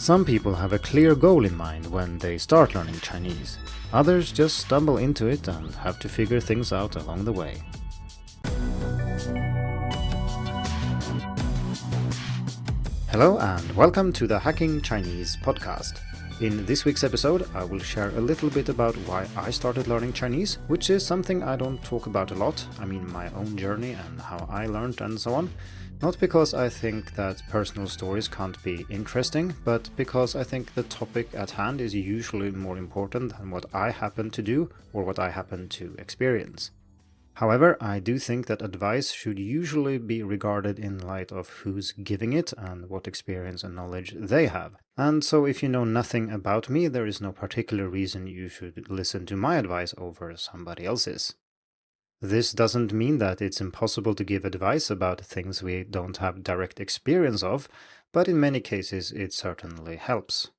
Some people have a clear goal in mind when they start learning Chinese. Others just stumble into it and have to figure things out along the way. Hello and welcome to the Hacking Chinese podcast. In this week's episode, I will share a little bit about why I started learning Chinese, which is something I don't talk about a lot. I mean, my own journey and how I learned and so on. Not because I think that personal stories can't be interesting, but because I think the topic at hand is usually more important than what I happen to do or what I happen to experience. However, I do think that advice should usually be regarded in light of who's giving it and what experience and knowledge they have. And so if you know nothing about me, there is no particular reason you should listen to my advice over somebody else's. This doesn't mean that it's impossible to give advice about things we don't have direct experience of, but in many cases it certainly helps.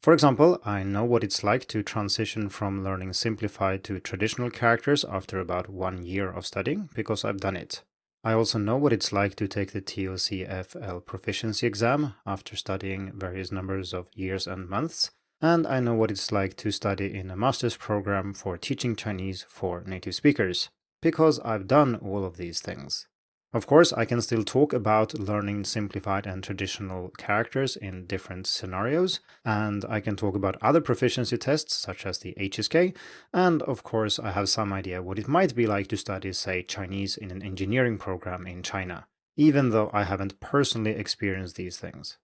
For example, I know what it's like to transition from learning simplified to traditional characters after about 1 year of studying, because I've done it. I also know what it's like to take the TOCFL proficiency exam after studying various numbers of years and months, and I know what it's like to study in a master's program for teaching Chinese for native speakers, because I've done all of these things. Of course, I can still talk about learning simplified and traditional characters in different scenarios, and I can talk about other proficiency tests such as the HSK, and of course I have some idea what it might be like to study, say, Chinese in an engineering program in China, even though I haven't personally experienced these things.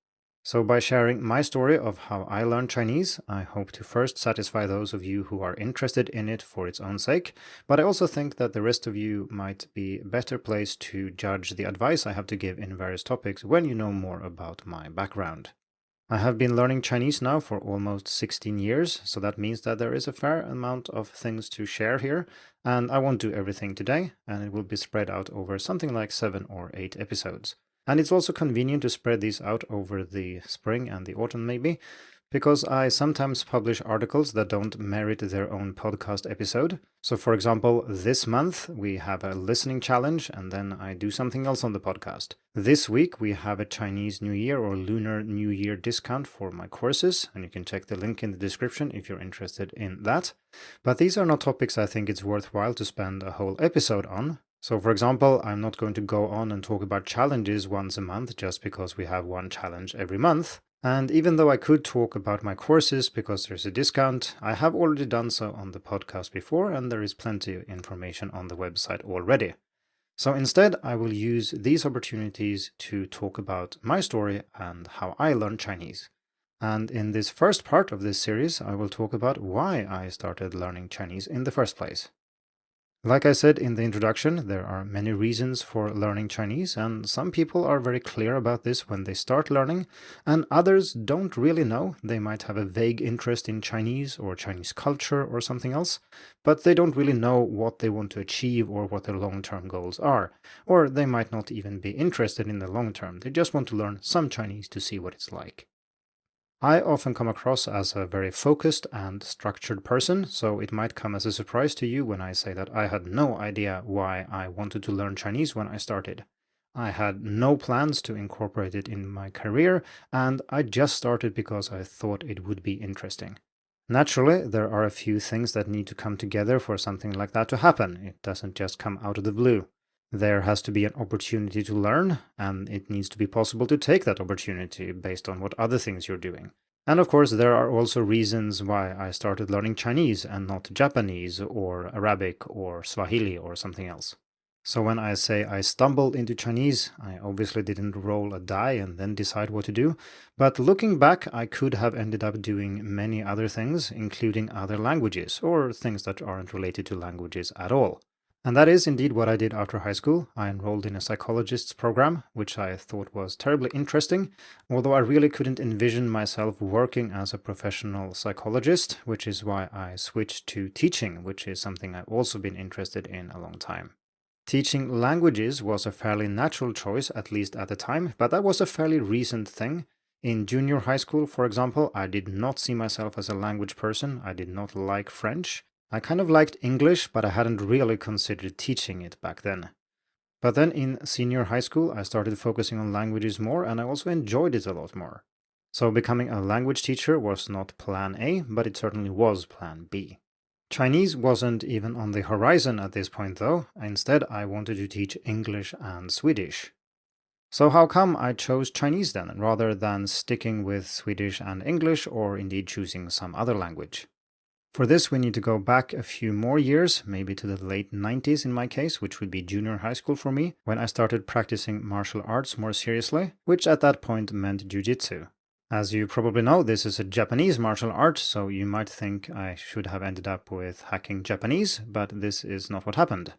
So by sharing my story of how I learned Chinese, I hope to first satisfy those of you who are interested in it for its own sake, but I also think that the rest of you might be better placed to judge the advice I have to give in various topics when you know more about my background. I have been learning Chinese now for almost 16 years, so that means that there is a fair amount of things to share here, and I won't do everything today, and it will be spread out over something like 7 or 8 episodes. And it's also convenient to spread these out over the spring and the autumn maybe, because I sometimes publish articles that don't merit their own podcast episode. So for example, this month we have a listening challenge and then I do something else on the podcast. This week we have a Chinese New Year or Lunar New Year discount for my courses, and you can check the link in the description if you're interested in that. But these are not topics I think it's worthwhile to spend a whole episode on. So for example, I'm not going to go on and talk about challenges once a month just because we have one challenge every month. And even though I could talk about my courses because there's a discount, I have already done so on the podcast before and there is plenty of information on the website already. So instead, I will use these opportunities to talk about my story and how I learned Chinese. And in this first part of this series, I will talk about why I started learning Chinese in the first place. Like I said in the introduction, there are many reasons for learning Chinese, and some people are very clear about this when they start learning, and others don't really know. They might have a vague interest in Chinese or Chinese culture or something else, but they don't really know what they want to achieve or what their long-term goals are, or they might not even be interested in the long term. They just want to learn some Chinese to see what it's like. I often come across as a very focused and structured person, so it might come as a surprise to you when I say that I had no idea why I wanted to learn Chinese when I started. I had no plans to incorporate it in my career, and I just started because I thought it would be interesting. Naturally, there are a few things that need to come together for something like that to happen. It doesn't just come out of the blue. There has to be an opportunity to learn, and it needs to be possible to take that opportunity based on what other things you're doing. And of course, there are also reasons why I started learning Chinese and not Japanese or Arabic or Swahili or something else. So when I say I stumbled into Chinese, I obviously didn't roll a die and then decide what to do, but looking back, I could have ended up doing many other things, including other languages or things that aren't related to languages at all. And that is indeed what I did after high school. I enrolled in a psychologist's program, which I thought was terribly interesting, although I really couldn't envision myself working as a professional psychologist, which is why I switched to teaching, which is something I've also been interested in a long time. Teaching languages was a fairly natural choice, at least at the time, but that was a fairly recent thing. In junior high school, for example, I did not see myself as a language person. I did not like French. I kind of liked English, but I hadn't really considered teaching it back then. But then in senior high school, I started focusing on languages more, and I also enjoyed it a lot more. So becoming a language teacher was not plan A, but it certainly was plan B. Chinese wasn't even on the horizon at this point though. Instead, I wanted to teach English and Swedish. So how come I chose Chinese then, rather than sticking with Swedish and English, or indeed choosing some other language? For this, we need to go back a few more years, maybe to the late 90s in my case, which would be junior high school for me, when I started practicing martial arts more seriously, which at that point meant jiu-jitsu. As you probably know, this is a Japanese martial art, so you might think I should have ended up with hacking Japanese, but this is not what happened.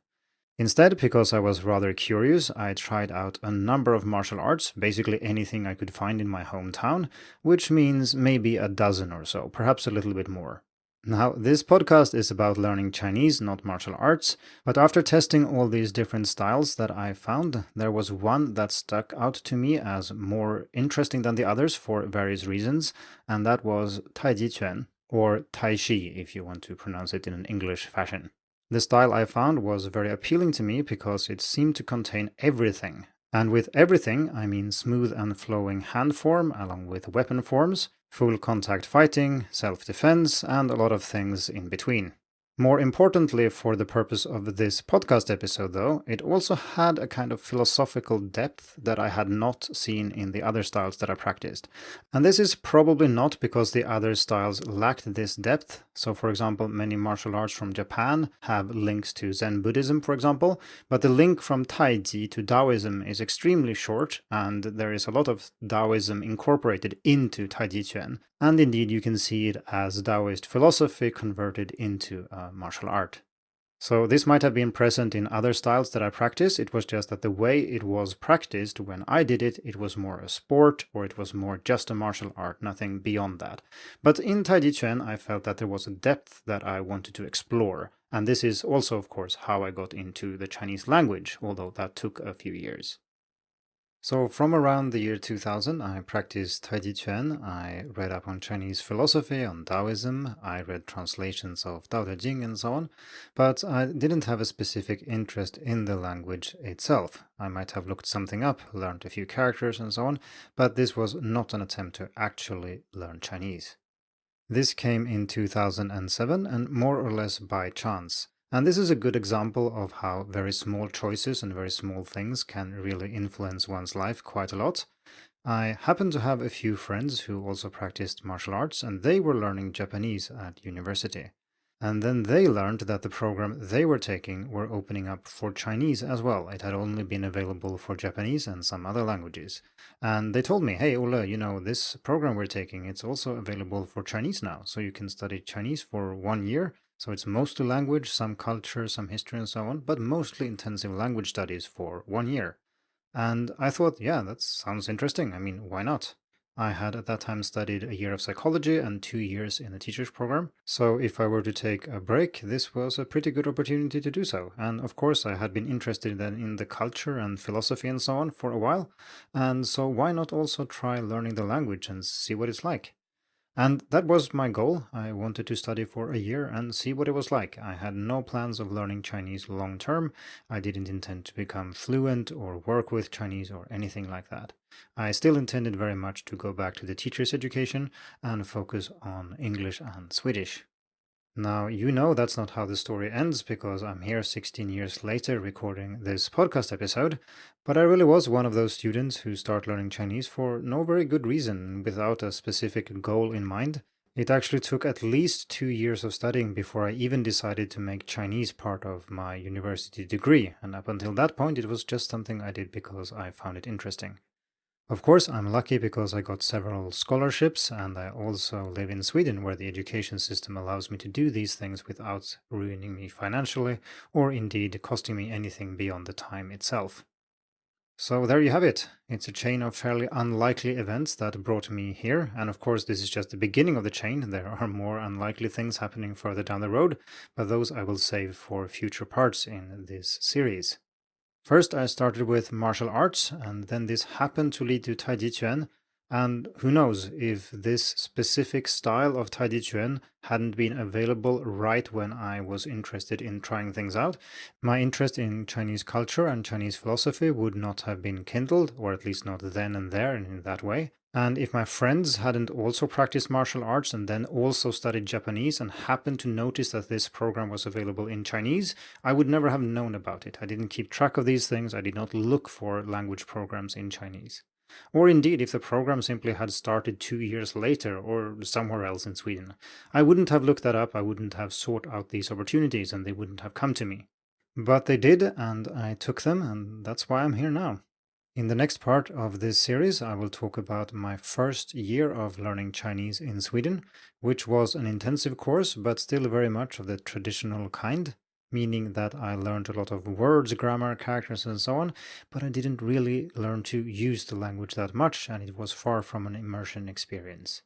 Instead, because I was rather curious, I tried out a number of martial arts, basically anything I could find in my hometown, which means maybe a dozen or so, perhaps a little bit more. Now, this podcast is about learning Chinese, not martial arts, but after testing all these different styles that I found, there was one that stuck out to me as more interesting than the others for various reasons, and that was Taiji Quan, or Tai Chi if you want to pronounce it in an English fashion. The style I found was very appealing to me because it seemed to contain everything. And with everything, I mean smooth and flowing hand form along with weapon forms, full contact fighting, self-defense, and a lot of things in between. More importantly, for the purpose of this podcast episode though, it also had a kind of philosophical depth that I had not seen in the other styles that I practiced. And this is probably not because the other styles lacked this depth. So for example, many martial arts from Japan have links to Zen Buddhism, for example, but the link from Taiji to Taoism is extremely short, and there is a lot of Taoism incorporated into Taiji Quan. And indeed, you can see it as Taoist philosophy converted into a martial art. So this might have been present in other styles that I practice, it was just that the way it was practiced when I did it, it was more a sport, or it was more just a martial art, nothing beyond that. But in Taiji Quan, I felt that there was a depth that I wanted to explore, and this is also, of course, how I got into the Chinese language, although that took a few years. So from around the year 2000, I practiced Taiji Quan. I read up on Chinese philosophy, on Taoism. I read translations of Tao Te Ching and so on, but I didn't have a specific interest in the language itself. I might have looked something up, learned a few characters and so on, but this was not an attempt to actually learn Chinese. This came in 2007 and more or less by chance. And this is a good example of how very small choices and very small things can really influence one's life quite a lot. I happen to have a few friends who also practiced martial arts, and they were learning Japanese at university. And then they learned that the program they were taking were opening up for Chinese as well. It had only been available for Japanese and some other languages. And they told me, hey, Ola, this program we're taking, it's also available for Chinese now. So you can study Chinese for 1 year. So it's mostly language, some culture, some history and so on, but mostly intensive language studies for 1 year. And I thought, yeah, that sounds interesting. I mean, why not? I had at that time studied a year of psychology and 2 years in the teacher's program. So if I were to take a break, this was a pretty good opportunity to do so. And of course, I had been interested then in the culture and philosophy and so on for a while. And so why not also try learning the language and see what it's like? And that was my goal. I wanted to study for a year and see what it was like. I had no plans of learning Chinese long term. I didn't intend to become fluent or work with Chinese or anything like that. I still intended very much to go back to the teacher's education and focus on English and Swedish. Now, you know that's not how the story ends because I'm here 16 years later recording this podcast episode, but I really was one of those students who start learning Chinese for no very good reason, without a specific goal in mind. It actually took at least 2 years of studying before I even decided to make Chinese part of my university degree, and up until that point it was just something I did because I found it interesting. Of course, I'm lucky because I got several scholarships, and I also live in Sweden where the education system allows me to do these things without ruining me financially, or indeed costing me anything beyond the time itself. So there you have it. It's a chain of fairly unlikely events that brought me here, and of course this is just the beginning of the chain. There are more unlikely things happening further down the road, but those I will save for future parts in this series. First, I started with martial arts, and then this happened to lead to Taiji Quan. And who knows, if this specific style of Taiji Quan hadn't been available right when I was interested in trying things out, my interest in Chinese culture and Chinese philosophy would not have been kindled, or at least not then and there and in that way. And if my friends hadn't also practiced martial arts and then also studied Japanese and happened to notice that this program was available in Chinese, I would never have known about it. I didn't keep track of these things. I did not look for language programs in Chinese. Or indeed, if the program simply had started 2 years later or somewhere else in Sweden, I wouldn't have looked that up. I wouldn't have sought out these opportunities and they wouldn't have come to me. But they did, and I took them, and that's why I'm here now. In the next part of this series, I will talk about my first year of learning Chinese in Sweden, which was an intensive course, but still very much of the traditional kind, meaning that I learned a lot of words, grammar, characters, and so on, but I didn't really learn to use the language that much, and it was far from an immersion experience.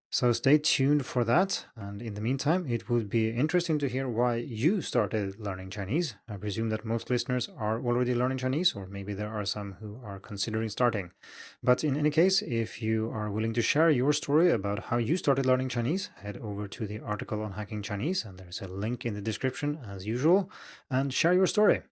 So stay tuned for that, and in the meantime, it would be interesting to hear why you started learning Chinese. I presume that most listeners are already learning Chinese, or maybe there are some who are considering starting. But in any case, if you are willing to share your story about how you started learning Chinese, head over to the article on Hacking Chinese, and there's a link in the description as usual, and share your story.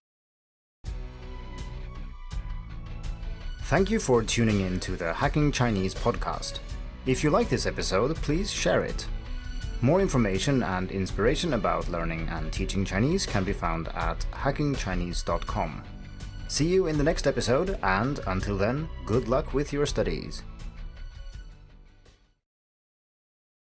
Thank you for tuning in to the Hacking Chinese podcast. If you like this episode, please share it. More information and inspiration about learning and teaching Chinese can be found at hackingchinese.com. See you in the next episode, and until then, good luck with your studies.